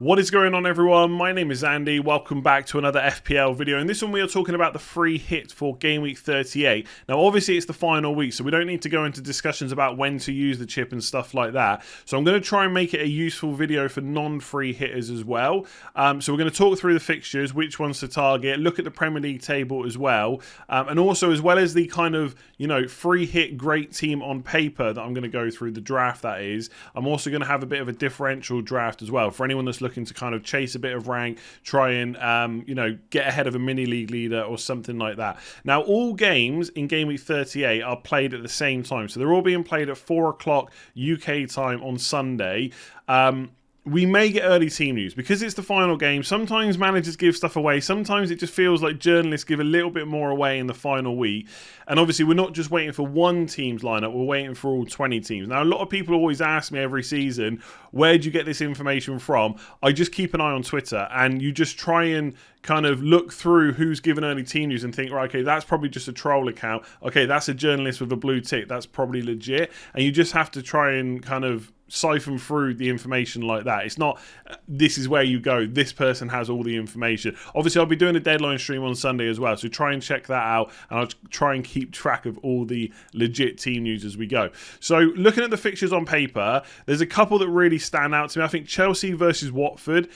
What is going on, everyone? My name is Andy. Welcome back to another FPL video. In this one, we are talking about the free hit for Game Week 38. Now, obviously, it's the final week, so we don't need to go into discussions about when to use the chip and stuff like that. So I'm going to try and make it a useful video for non-free hitters as well. So we're going to talk through the fixtures, which ones to target, look at the Premier League table as well, and also as well as the kind of, free hit great team on paper that I'm going to go through, the draft that is. I'm also going to have a bit of a differential draft as well for anyone that's looking to kind of chase a bit of rank, try and get ahead of a mini league leader or something like that. Now, all games in Game Week 38 are played at the same time, so they're all being played at 4 o'clock UK time on Sunday. We may get early team news because it's the final game. Sometimes managers give stuff away. Sometimes it just feels like journalists give a little bit more away in the final week. And obviously, we're not just waiting for one team's lineup. We're waiting for all 20 teams. Now, a lot of people always ask me every season, where do you get this information from? I just keep an eye on Twitter, and you just try and kind of look through who's given early team news and think, right, okay, that's probably just a troll account. Okay, that's a journalist with a blue tick. That's probably legit. And you just have to try and kind of siphon through the information like that. It's not, this is where you go, this person has all the information. Obviously, I'll be doing a deadline stream on Sunday as well, so try and check that out, and I'll try and keep track of all the legit team news as we go. So, looking at the fixtures on paper, there's a couple that really stand out to me. I think Chelsea versus Watford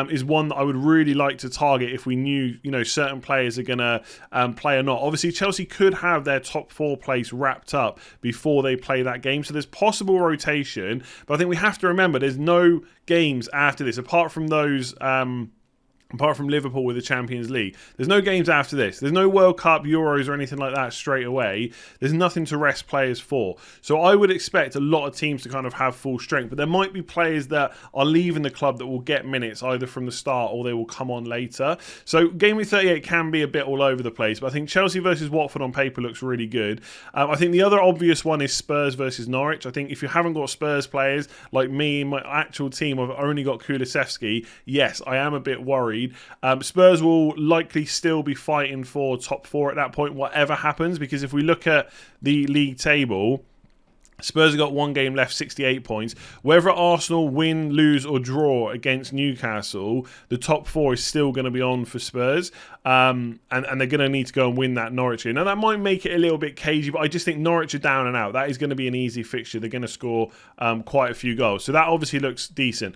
is one that I would really like to target if we knew, certain players are going to play or not. Obviously, Chelsea could have their top 4 place wrapped up before they play that game, so there's possible rotation. But I think we have to remember there's no games after this, apart from those, apart from Liverpool with the Champions League. There's no games after this. There's no World Cup, Euros or anything like that straight away. There's nothing to rest players for. So I would expect a lot of teams to kind of have full strength. But there might be players that are leaving the club that will get minutes either from the start or they will come on later. So Game Week 38 can be a bit all over the place. But I think Chelsea versus Watford on paper looks really good. I think the other obvious one is Spurs versus Norwich. I think if you haven't got Spurs players like me, my actual team, I've only got Kulusevski. Yes, I am a bit worried. Spurs will likely still be fighting for top 4 at that point, whatever happens, because if we look at the league table, Spurs have got one game left, 68 points. Whether Arsenal win, lose or draw against Newcastle, the top 4 is still going to be on for Spurs. And they're going to need to go and win that Norwich game. Now, that might make it a little bit cagey, but I just think Norwich are down and out. That is going to be an easy fixture. They're going to score quite a few goals. So that obviously looks decent.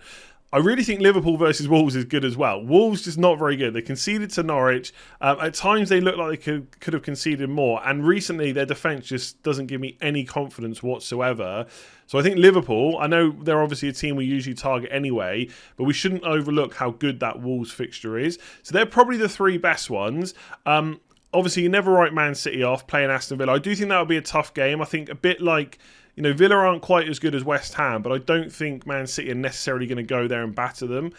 I really think Liverpool versus Wolves is good as well. Wolves just not very good. They conceded to Norwich. At times they look like they could have conceded more. And recently their defence just doesn't give me any confidence whatsoever. So I think Liverpool, I know they're obviously a team we usually target anyway, but we shouldn't overlook how good that Wolves fixture is. So they're probably the 3 best ones. Obviously you never write Man City off playing Aston Villa. I do think that would be a tough game. I think a bit like, Villa aren't quite as good as West Ham, but I don't think Man City are necessarily going to go there and batter them.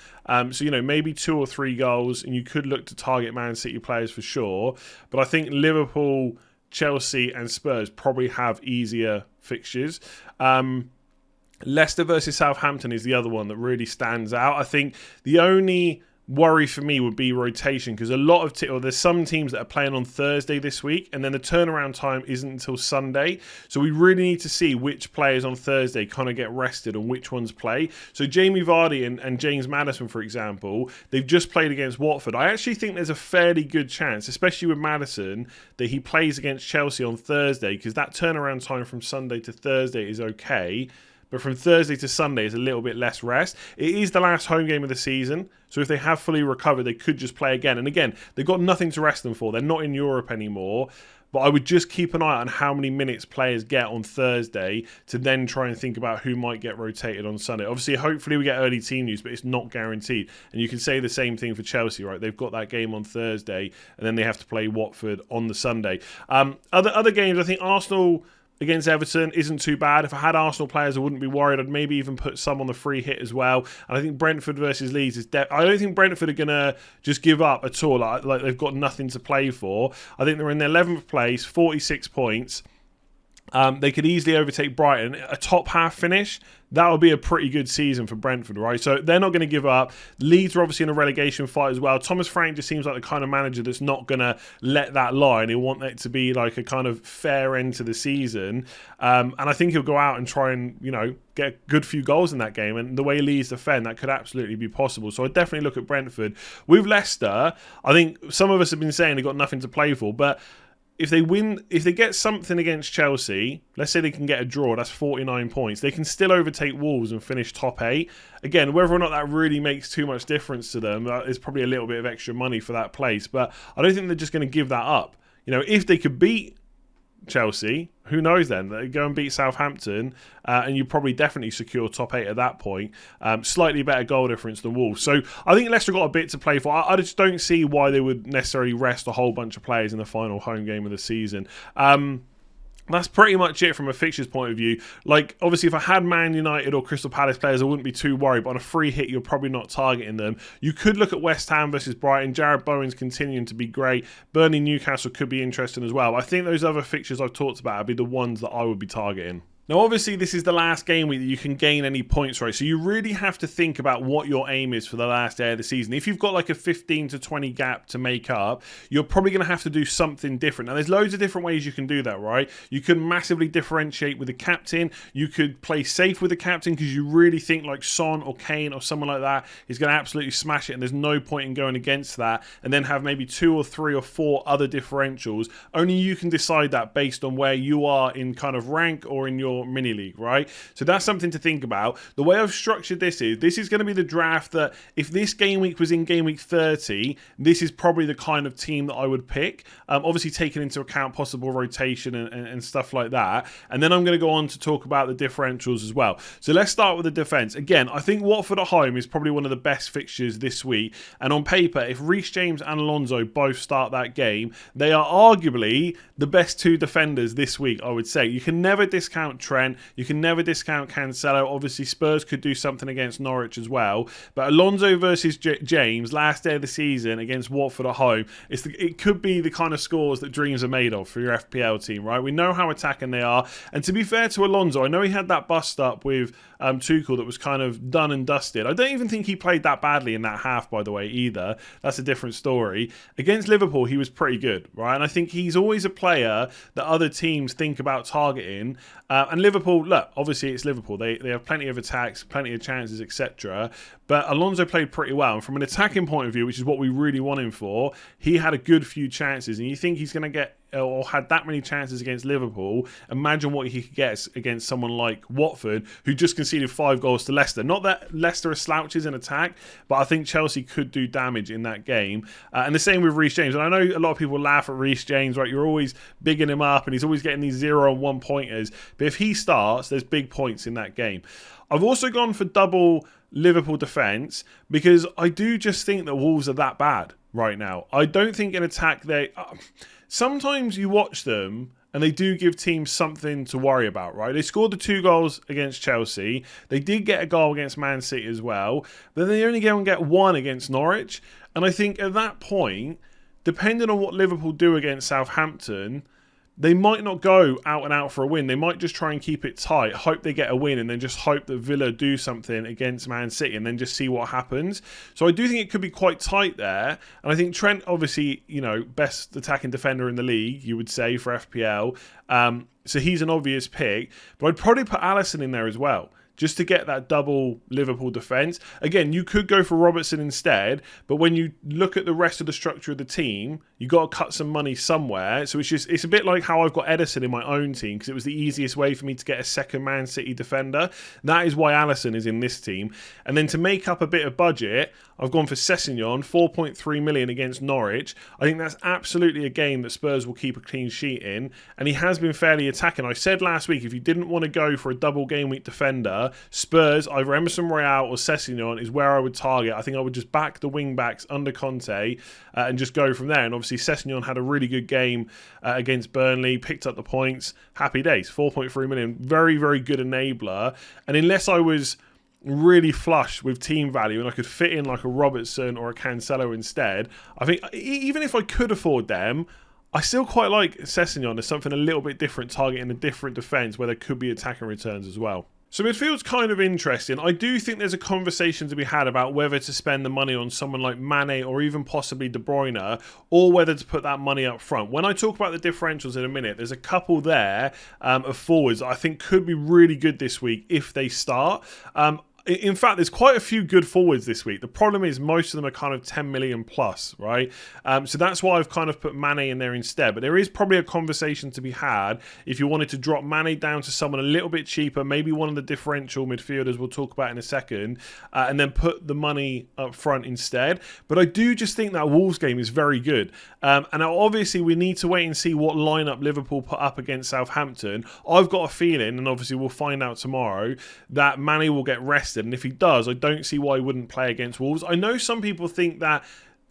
So, maybe 2 or 3 goals, and you could look to target Man City players for sure. But I think Liverpool, Chelsea and Spurs probably have easier fixtures. Leicester versus Southampton is the other one that really stands out. I think the only worry for me would be rotation, because a lot of there's some teams that are playing on Thursday this week, and then the turnaround time isn't until Sunday. So we really need to see which players on Thursday kind of get rested and which ones play. So Jamie Vardy and James Maddison, for example, they've just played against Watford. I actually think there's a fairly good chance, especially with Maddison, that he plays against Chelsea on Thursday, because that turnaround time from Sunday to Thursday is okay. But from Thursday to Sunday is a little bit less rest. It is the last home game of the season, so if they have fully recovered, they could just play again. And again, they've got nothing to rest them for. They're not in Europe anymore. But I would just keep an eye on how many minutes players get on Thursday to then try and think about who might get rotated on Sunday. Obviously, hopefully we get early team news, but it's not guaranteed. And you can say the same thing for Chelsea, right? They've got that game on Thursday, and then they have to play Watford on the Sunday. Other games, I think Arsenal against Everton isn't too bad. If I had Arsenal players, I wouldn't be worried. I'd maybe even put some on the free hit as well. And I think Brentford versus Leeds is I don't think Brentford are going to just give up at all. Like they've got nothing to play for. I think they're in the 11th place, 46 points. They could easily overtake Brighton. A top half finish, that would be a pretty good season for Brentford, right? So they're not going to give up. Leeds are obviously in a relegation fight as well. Thomas Frank just seems like the kind of manager that's not going to let that lie, and he'll want it to be like a kind of fair end to the season. And I think he'll go out and try and, get a good few goals in that game. And the way Leeds defend, that could absolutely be possible. So I'd definitely look at Brentford. With Leicester, I think some of us have been saying they've got nothing to play for, but if they win, if they get something against Chelsea, let's say they can get a draw, that's 49 points. They can still overtake Wolves and finish top 8. Again, whether or not that really makes too much difference to them, there's probably a little bit of extra money for that place. But I don't think they're just going to give that up. If they could beat Chelsea, who knows then? They go and beat Southampton, and you probably definitely secure top 8 at that point. Slightly better goal difference than Wolves. So I think Leicester got a bit to play for. I just don't see why they would necessarily rest a whole bunch of players in the final home game of the season. That's pretty much it from a fixtures point of view. Like, obviously, if I had Man United or Crystal Palace players, I wouldn't be too worried. But on a free hit, you're probably not targeting them. You could look at West Ham versus Brighton. Jared Bowen's continuing to be great. Burnley, Newcastle could be interesting as well. But I think those other fixtures I've talked about would be the ones that I would be targeting. Now, obviously, this is the last game week that you can gain any points, right? So you really have to think about what your aim is for the last day of the season. If you've got like a 15 to 20 gap to make up, you're probably going to have to do something different. Now, there's loads of different ways you can do that, right? You can massively differentiate with the captain. You could play safe with the captain because you really think like Son or Kane or someone like that is going to absolutely smash it, and there's no point in going against that, and then have maybe 2 or 3 or 4 other differentials. Only you can decide that based on where you are in kind of rank or in your mini league, right? So that's something to think about. The way I've structured this is going to be the draft that if this game week was in game week 30, this is probably the kind of team that I would pick. Obviously taking into account possible rotation and stuff like that. And then I'm going to go on to talk about the differentials as well. So let's start with the defence. Again, I think Watford at home is probably one of the best fixtures this week. And on paper, if Reece James and Alonso both start that game, they are arguably the best 2 defenders this week, I would say. You can never discount Trent. You can never discount Cancelo. Obviously, Spurs could do something against Norwich as well. But Alonso versus James, last day of the season against Watford at home, it could be the kind of scores that dreams are made of for your FPL team, right? We know how attacking they are. And to be fair to Alonso, I know he had that bust up with Tuchel that was kind of done and dusted. I don't even think he played that badly in that half, by the way, either. That's a different story. Against Liverpool, he was pretty good, right? And I think he's always a player that other teams think about targeting. And Liverpool, look, obviously it's Liverpool. They have plenty of attacks, plenty of chances, etc. But Alonso played pretty well. And from an attacking point of view, which is what we really want him for, he had a good few chances. And you think he's going to get or had that many chances against Liverpool, imagine what he could get against someone like Watford, who just conceded 5 goals to Leicester. Not that Leicester are slouches in attack, but I think Chelsea could do damage in that game. And the same with Reece James. And I know a lot of people laugh at Reece James, right? You're always bigging him up, and he's always getting these 0 and 1 pointers. But if he starts, there's big points in that game. I've also gone for double Liverpool defence because I do just think that Wolves are that bad right now. I don't think in attack sometimes you watch them and they do give teams something to worry about, right? They scored the 2 goals against Chelsea. They did get a goal against Man City as well. But they only go and get 1 against Norwich. And I think at that point, depending on what Liverpool do against Southampton, they might not go out and out for a win. They might just try and keep it tight, hope they get a win, and then just hope that Villa do something against Man City and then just see what happens. So I do think it could be quite tight there. And I think Trent, obviously, best attacking defender in the league, you would say, for FPL. So he's an obvious pick. But I'd probably put Alisson in there as well, just to get that double Liverpool defence. Again, you could go for Robertson instead, but when you look at the rest of the structure of the team, you got to cut some money somewhere. So it's a bit like how I've got Ederson in my own team, because it was the easiest way for me to get a second Man City defender. That is why Alisson is in this team. And then to make up a bit of budget, I've gone for Sessegnon, 4.3 million against Norwich. I think that's absolutely a game that Spurs will keep a clean sheet in, and he has been fairly attacking. I said last week, if you didn't want to go for a double game week defender, Spurs, either Emerson Royale or Sessegnon is where I would target. I think I would just back the wing-backs under Conte and just go from there. And obviously Sessegnon had a really good game against Burnley, picked up the points. Happy days, 4.3 million. Very, very good enabler. And unless I was really flush with team value and I could fit in like a Robertson or a Cancelo instead, I think even if I could afford them, I still quite like Sessegnon as something a little bit different, targeting a different defence where there could be attacking returns as well. So midfield's kind of interesting. I do think there's a conversation to be had about whether to spend the money on someone like Mane or even possibly De Bruyne, or whether to put that money up front. When I talk about the differentials in a minute, there's a couple there of forwards that I think could be really good this week if they start. In fact, there's quite a few good forwards this week. The problem is most of them are kind of 10 million plus, right? So that's why I've kind of put Mane in there instead. But there is probably a conversation to be had if you wanted to drop Mane down to someone a little bit cheaper, maybe one of the differential midfielders we'll talk about in a second, and then put the money up front instead. But I do just think that Wolves game is very good. And obviously we need to wait and see what lineup Liverpool put up against Southampton. I've got a feeling, and obviously we'll find out tomorrow, that Mane will get rested. And if he does, I don't see why he wouldn't play against Wolves. I know some people think that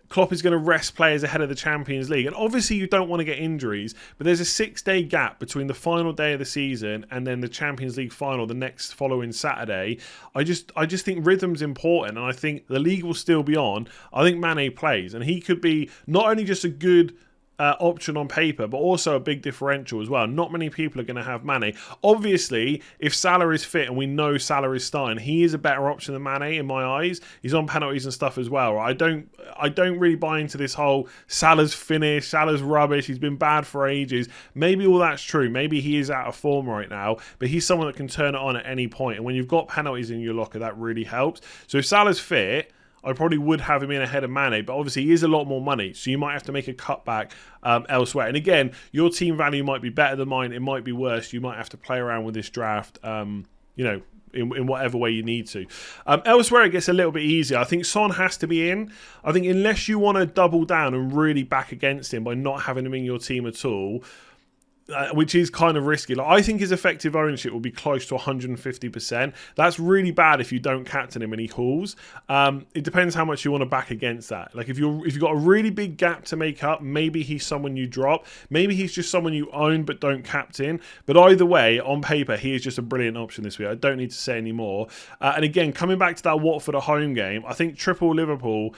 Klopp is going to rest players ahead of the Champions League. And obviously you don't want to get injuries, but there's a 6-day gap between the final day of the season and then the Champions League final the next following Saturday. I just think rhythm's important, and I think the league will still be on. I think Mane plays, and he could be not only just a good option on paper, but also a big differential as well. Not many people are going to have Mane. Obviously, if Salah is fit, and we know Salah is starting, he is a better option than Mane in my eyes. He's on penalties and stuff as well. I don't really buy into this whole Salah's finished, Salah's rubbish, he's been bad for ages. Maybe all that's true. Maybe he is out of form right now, but he's someone that can turn it on at any point. And when you've got penalties in your locker, that really helps. So if Salah's fit, I probably would have him in ahead of Mane, but obviously he is a lot more money, so you might have to make a cutback elsewhere. And again, your team value might be better than mine, it might be worse. You might have to play around with this draft, in whatever way you need to. Elsewhere, it gets a little bit easier. I think Son has to be in. I think unless you want to double down and really back against him by not having him in your team at all, which is kind of risky. Like, I think his effective ownership will be close to 150%. That's really bad if you don't captain him and he hauls. It depends how much you want to back against that. Like if you've got a really big gap to make up, maybe he's someone you drop. Maybe he's just someone you own but don't captain. But either way, on paper, he is just a brilliant option this week. I don't need to say any more. And again, coming back to that Watford at home game, I think triple Liverpool,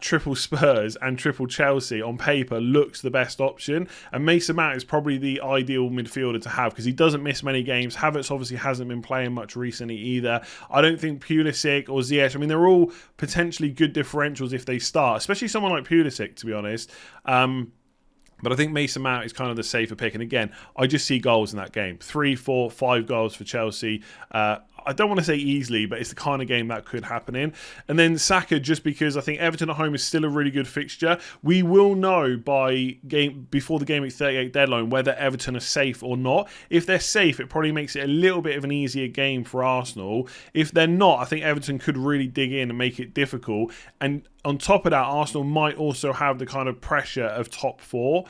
triple Spurs and triple Chelsea on paper looks the best option, and Mason Mount is probably the ideal midfielder to have because he doesn't miss many games. Havertz obviously hasn't been playing much recently either. I don't think Pulisic or Ziyech, I mean, they're all potentially good differentials if they start, especially someone like Pulisic, to be honest. But I think Mason Mount is kind of the safer pick. And again, I just see goals in that game. 3, 4, 5 goals for Chelsea. I don't want to say easily, but it's the kind of game that could happen in. And then Saka, just because I think Everton at home is still a really good fixture. We will know before the Gameweek 38 deadline whether Everton are safe or not. If they're safe, it probably makes it a little bit of an easier game for Arsenal. If they're not, I think Everton could really dig in and make it difficult. And on top of that, Arsenal might also have the kind of pressure of top 4.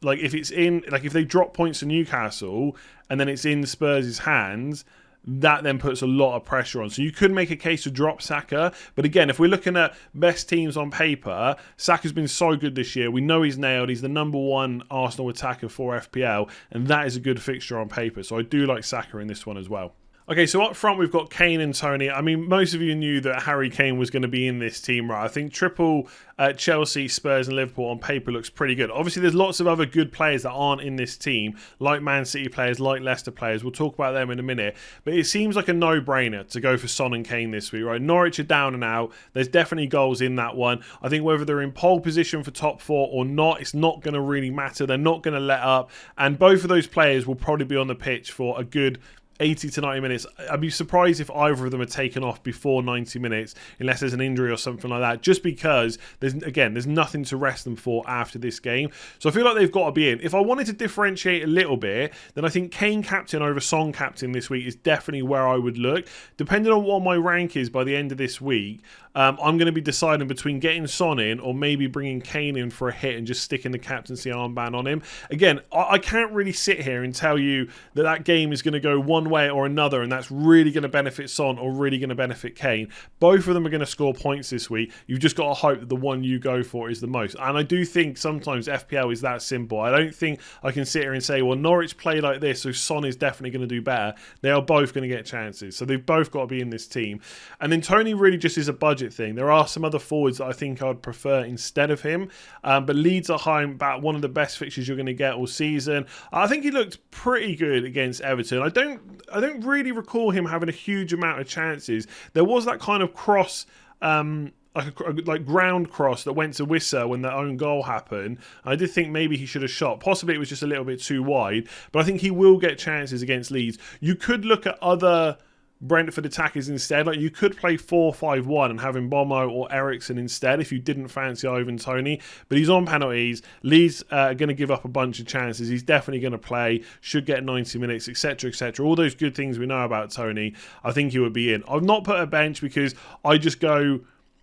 If they drop points to Newcastle and then it's in Spurs' hands, that then puts a lot of pressure on. So you could make a case to drop Saka. But again, if we're looking at best teams on paper, Saka's been so good this year. We know he's nailed. He's the number 1 Arsenal attacker for FPL. And that is a good fixture on paper. So I do like Saka in this one as well. Okay, so up front we've got Kane and Toney. I mean, most of you knew that Harry Kane was going to be in this team, right? I think triple Chelsea, Spurs and Liverpool on paper looks pretty good. Obviously, there's lots of other good players that aren't in this team, like Man City players, like Leicester players. We'll talk about them in a minute. But it seems like a no-brainer to go for Son and Kane this week, right? Norwich are down and out. There's definitely goals in that one. I think whether they're in pole position for top 4 or not, it's not going to really matter. They're not going to let up. And both of those players will probably be on the pitch for a good 80 to 90 minutes. I'd be surprised if either of them are taken off before 90 minutes unless there's an injury or something like that, just because there's nothing to rest them for after this game. So I feel like they've got to be in. If I wanted to differentiate a little bit, then I think Kane captain over Son captain this week is definitely where I would look. Depending on what my rank is by the end of this week, I'm going to be deciding between getting Son in or maybe bringing Kane in for a hit and just sticking the captaincy armband on him. Again, I can't really sit here and tell you that game is going to go one way or another, and that's really going to benefit Son or really going to benefit Kane. Both of them are going to score points this week. You've just got to hope that the one you go for is the most. And I do think sometimes FPL is that simple. I don't think I can sit here and say, well, Norwich play like this, so Son is definitely going to do better. They are both going to get chances. So they've both got to be in this team. And then Toney really just is a budget thing. There are some other forwards that I think I'd prefer instead of him. But Leeds at home, about one of the best fixtures you're going to get all season. I think he looked pretty good against Everton. I don't really recall him having a huge amount of chances. There was that kind of cross, like ground cross that went to Wissa when their own goal happened. I did think maybe he should have shot. Possibly it was just a little bit too wide. But I think he will get chances against Leeds. You could look at other Brentford attackers instead. Like you could play 4-5-1 and have Mbomo or Ericsson instead if you didn't fancy Ivan Toney. But he's on penalties. Leeds are going to give up a bunch of chances. He's definitely going to play. Should get 90 minutes, etc., etc. All those good things we know about Toney. I think he would be in. I've not put a bench because I just go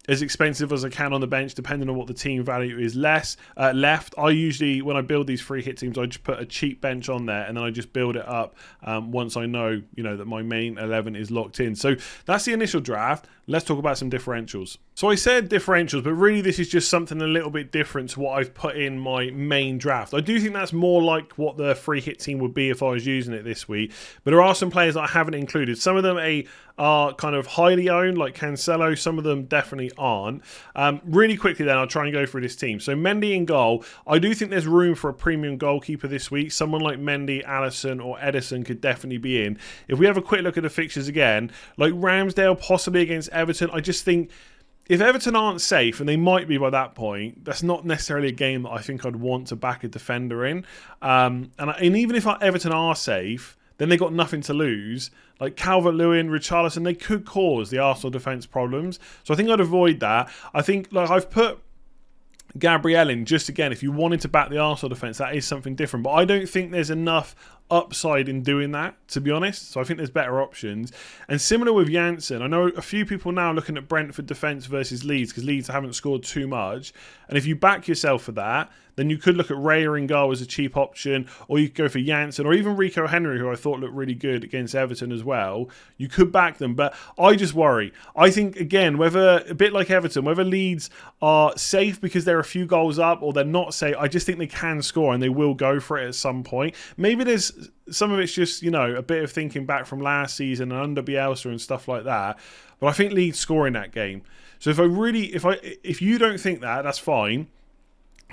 as expensive as I can on the bench, depending on what the team value is left. I usually, when I build these free hit teams, I just put a cheap bench on there, and then I just build it up once I know, that my main 11 is locked in. So that's the initial draft. Let's talk about some differentials. So I said differentials, but really this is just something a little bit different to what I've put in my main draft. I do think that's more like what the free hit team would be if I was using it this week. But there are some players that I haven't included. Some of them are kind of highly owned, like Cancelo. Some of them definitely aren't. Really quickly then, I'll try and go through this team. So Mendy in goal. I do think there's room for a premium goalkeeper this week. Someone like Mendy, Alisson or Edison could definitely be in. If we have a quick look at the fixtures again, like Ramsdale possibly against Everton, I just think if Everton aren't safe, and they might be by that point, that's not necessarily a game that I think I'd want to back a defender in. And even if Everton are safe, then they got nothing to lose. Like Calvert-Lewin, Richarlison, they could cause the Arsenal defence problems. So I think I'd avoid that. I think I've put Gabriel in just again, if you wanted to back the Arsenal defence, that is something different. But I don't think there's enough upside in doing that, to be honest. So I think there's better options. And similar with Janssen, I know a few people now looking at Brentford defence versus Leeds because Leeds haven't scored too much. And if you back yourself for that, then you could look at Raya in goal as a cheap option, or you could go for Janssen, or even Rico Henry, who I thought looked really good against Everton as well. You could back them, but I just worry. I think, again, whether, a bit like Everton, whether Leeds are safe because they're a few goals up, or they're not safe, I just think they can score, and they will go for it at some point. Maybe there's some of it's just, a bit of thinking back from last season and under Bielsa and stuff like that. But I think Leeds score in that game. So if you don't think that, that's fine.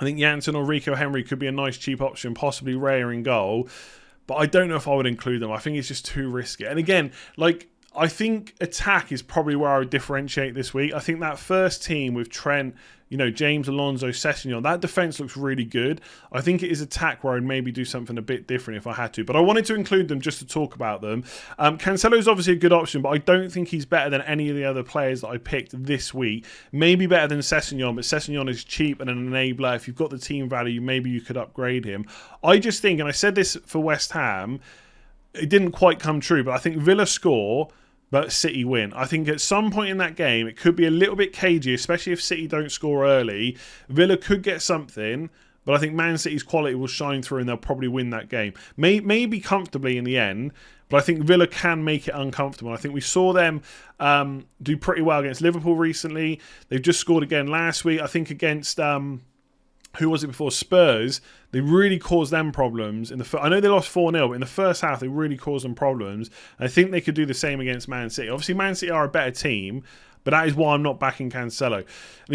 I think Janssen or Rico Henry could be a nice cheap option, possibly Raya in goal. But I don't know if I would include them. I think it's just too risky. And again, I think attack is probably where I would differentiate this week. I think that first team with Trent, James, Alonso, Sessegnon, that defence looks really good. I think it is attack where I'd maybe do something a bit different if I had to. But I wanted to include them just to talk about them. Cancelo is obviously a good option, but I don't think he's better than any of the other players that I picked this week. Maybe better than Sessegnon, but Sessegnon is cheap and an enabler. If you've got the team value, maybe you could upgrade him. I just think, and I said this for West Ham, it didn't quite come true, but I think Villa score, but City win. I think at some point in that game, it could be a little bit cagey, especially if City don't score early. Villa could get something, but I think Man City's quality will shine through and they'll probably win that game. Maybe comfortably in the end, but I think Villa can make it uncomfortable. I think we saw them do pretty well against Liverpool recently. They've just scored again last week. I think against... who was it before? Spurs. They really caused them problems. I know they lost 4-0, but in the first half, they really caused them problems. And I think they could do the same against Man City. Obviously, Man City are a better team, but that is why I'm not backing Cancelo. And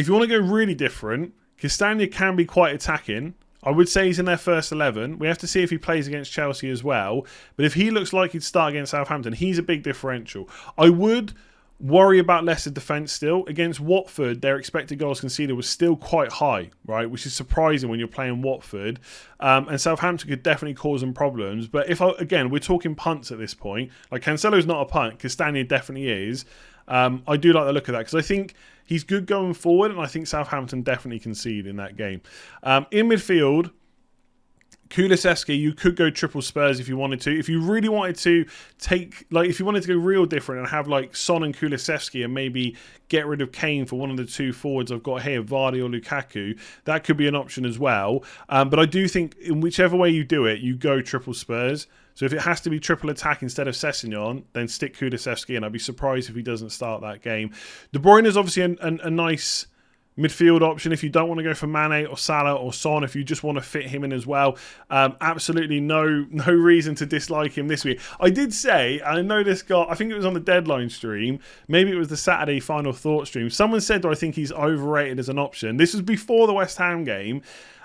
if you want to go really different, Castagna can be quite attacking. I would say he's in their first 11. We have to see if he plays against Chelsea as well. But if he looks like he'd start against Southampton, he's a big differential. I would worry about Leicester defence still. Against Watford, their expected goals conceded was still quite high, right? Which is surprising when you're playing Watford. And Southampton could definitely cause them problems. But again, we're talking punts at this point. Like Cancelo's not a punt. Castagna definitely is. I do like the look of that because I think he's good going forward, and I think Southampton definitely concede in that game. In midfield, Kulusevski, you could go triple Spurs if you wanted to. If you really wanted to if you wanted to go real different and have Son and Kulusevski and maybe get rid of Kane for one of the two forwards I've got here, Vardy or Lukaku, that could be an option as well. But I do think in whichever way you do it, you go triple Spurs. So if it has to be triple attack instead of Sessegnon, then stick Kulusevski in. I'd be surprised if he doesn't start that game. De Bruyne is obviously a nice midfield option if you don't want to go for Mane or Salah or Son, if you just want to fit him in as well. Absolutely no reason to dislike him this week. I did say, I know this got, I think it was on the deadline stream, maybe it was the Saturday final thought stream, someone said, do I think he's overrated as an option? This was before the West Ham game,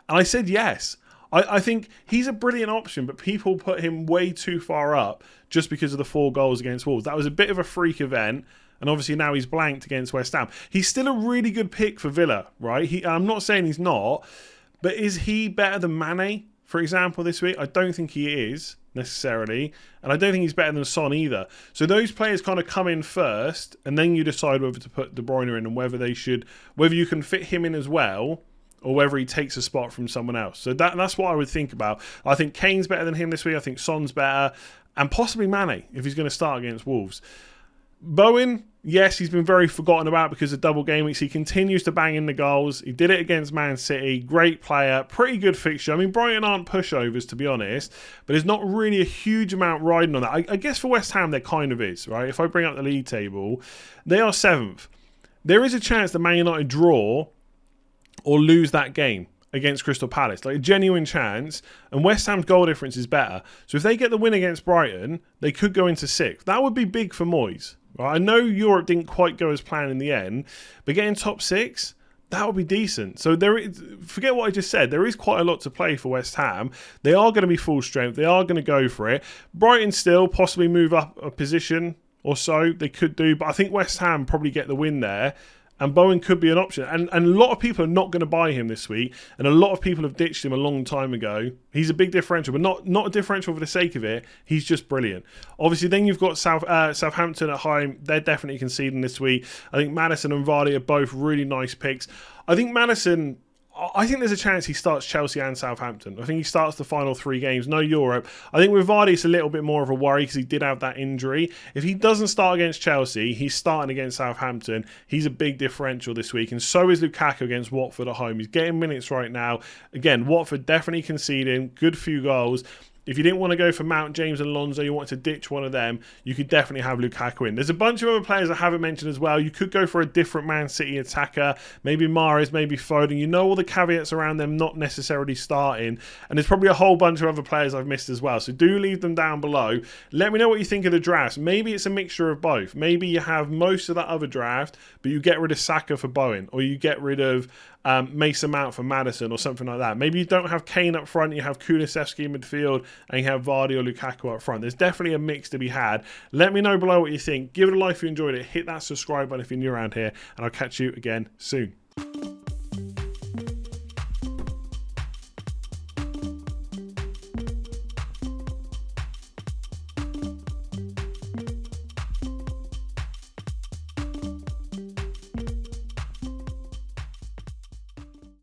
and I said yes. I think he's a brilliant option, but people put him way too far up just because of the 4 goals against Wolves. That was a bit of a freak event. And obviously now he's blanked against West Ham. He's still a really good pick for Villa, right? I'm not saying he's not, but is he better than Mane, for example, this week? I don't think he is, necessarily. And I don't think he's better than Son either. So those players kind of come in first, and then you decide whether to put De Bruyne in and whether you can fit him in as well, or whether he takes a spot from someone else. So that's what I would think about. I think Kane's better than him this week. I think Son's better. And possibly Mane, if he's going to start against Wolves. Bowen, yes, he's been very forgotten about because of double game weeks. He continues to bang in the goals. He did it against Man City. Great player. Pretty good fixture. I mean, Brighton aren't pushovers, to be honest, but there's not really a huge amount riding on that. I guess for West Ham, there kind of is, right? If I bring up the league table, they are 7th. There is a chance that Man United draw or lose that game against Crystal Palace, like a genuine chance, and West Ham's goal difference is better. So if they get the win against Brighton, they could go into 6th. That would be big for Moyes. Right? I know Europe didn't quite go as planned in the end, but getting top 6, that would be decent. So forget what I just said. There is quite a lot to play for West Ham. They are going to be full strength. They are going to go for it. Brighton still possibly move up a position or so. They could do, but I think West Ham probably get the win there. And Bowen could be an option. And a lot of people are not going to buy him this week. And a lot of people have ditched him a long time ago. He's a big differential, but not a differential for the sake of it. He's just brilliant. Obviously, then you've got Southampton at home. They're definitely conceding this week. I think Maddison and Vardy are both really nice picks. I think Maddison, I think there's a chance he starts Chelsea and Southampton. I think he starts the final 3 games. No Europe. I think with Vardy, it's a little bit more of a worry because he did have that injury. If he doesn't start against Chelsea, he's starting against Southampton. He's a big differential this week. And so is Lukaku against Watford at home. He's getting minutes right now. Again, Watford definitely conceding. Good few goals. If you didn't want to go for Mount, James and Alonso, you wanted to ditch one of them, you could definitely have Lukaku in. There's a bunch of other players I haven't mentioned as well. You could go for a different Man City attacker, maybe Mahrez, maybe Foden. You know all the caveats around them not necessarily starting. And there's probably a whole bunch of other players I've missed as well. So do leave them down below. Let me know what you think of the drafts. Maybe it's a mixture of both. Maybe you have most of that other draft, but you get rid of Saka for Bowen, or you get rid of Mason Mount for Maddison or something like that. Maybe you don't have Kane up front, you have Kulusevski in midfield, and you have Vardy or Lukaku up front. There's definitely a mix to be had. Let me know below what you think. Give it a like if you enjoyed it. Hit that subscribe button if you're new around here, and I'll catch you again soon.